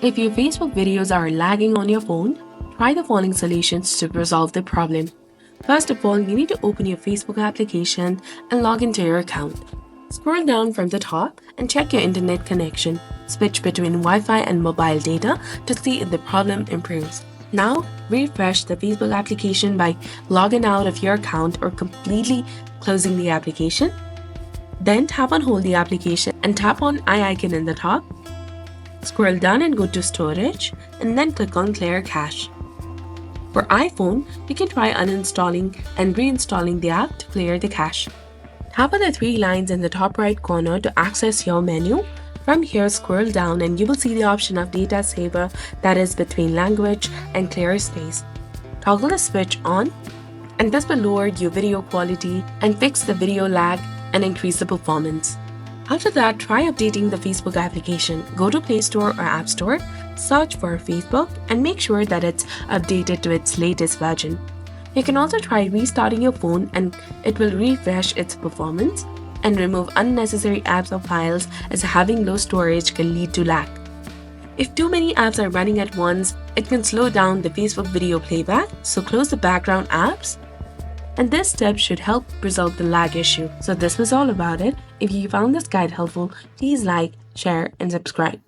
If your Facebook videos are lagging on your phone, try the following solutions to resolve the problem. First of all, you need to open your Facebook application and log into your account. Scroll down from the top and check your internet connection. Switch between Wi-Fi and mobile data to see if the problem improves. Now, refresh the Facebook application by logging out of your account or completely closing the application. Then tap on Hold the application and tap on eye icon in the top. Scroll down and go to Storage and then click on Clear Cache. For iPhone, you can try uninstalling and reinstalling the app to clear the cache. Tap on the three lines in the top right corner to access your menu. From here, scroll down and you will see the option of Data Saver, that is between language and clear space. Toggle the switch on and this will lower your video quality and fix the video lag and increase the performance. After that, try updating the Facebook application. Go to Play Store or App Store, search for Facebook and make sure that it's updated to its latest version. You can also try restarting your phone and it will refresh its performance and remove unnecessary apps or files, as having low storage can lead to lag. If too many apps are running at once, it can slow down the Facebook video playback, so close the background apps. And this step should help resolve the lag issue. So this was all about it. If you found this guide helpful, please like, share, and subscribe.